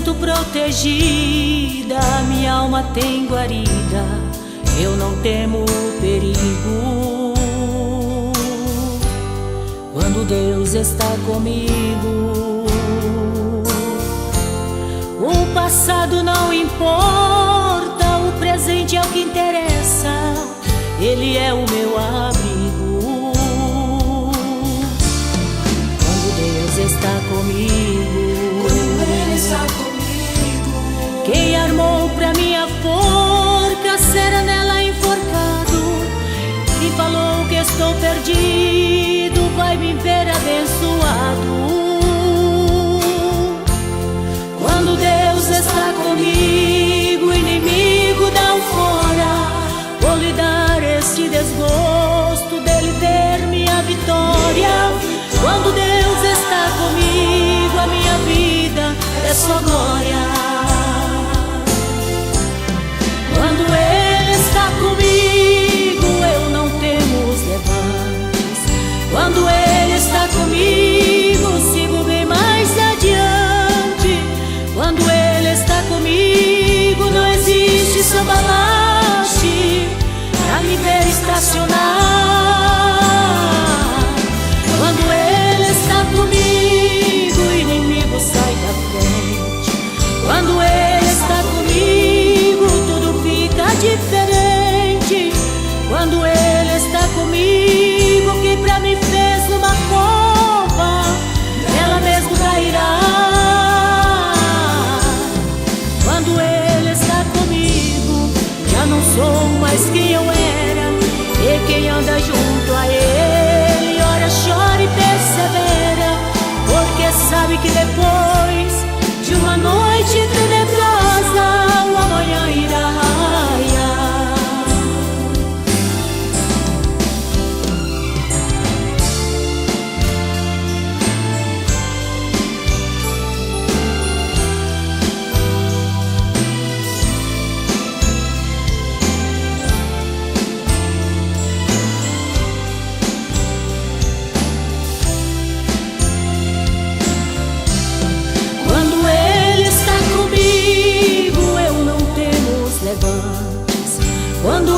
sinto protegida, minha alma tem guarida, eu não temo o perigo. Quando Deus está comigo, o passado não importa, o presente é o que interessa, Ele é o meu abrigo. Quando Deus está comigo, quem armou pra minha forca será nela enforcado. Quem falou que estou perdido vai me ver abençoado. Quando Deus está comigo, o inimigo dá um fora. Vou lhe dar este desgosto dele ver minha vitória. Quando Deus está comigo, a minha vida é só glória. Quando Ele está comigo, eu não temo os levantes. Quando Ele está comigo, sigo bem mais adiante. Quando Ele está comigo, não existe sambalache pra me ver estacionar. Quando Ele está comigo, o inimigo sai da frente. Quando Ele está comigo, tudo fica diferente. Quando Ele está comigo, quem pra mim fez uma cova, ela mesmo cairá. Quando Ele está comigo, já não sou mais quem eu era. E quem anda junto a Ele, ora, chora e persevera, porque sabe que depois de uma noite tenebrosa, o amanhã irá raiar. Quando Ele está comigo, eu não temo os levantes. Quando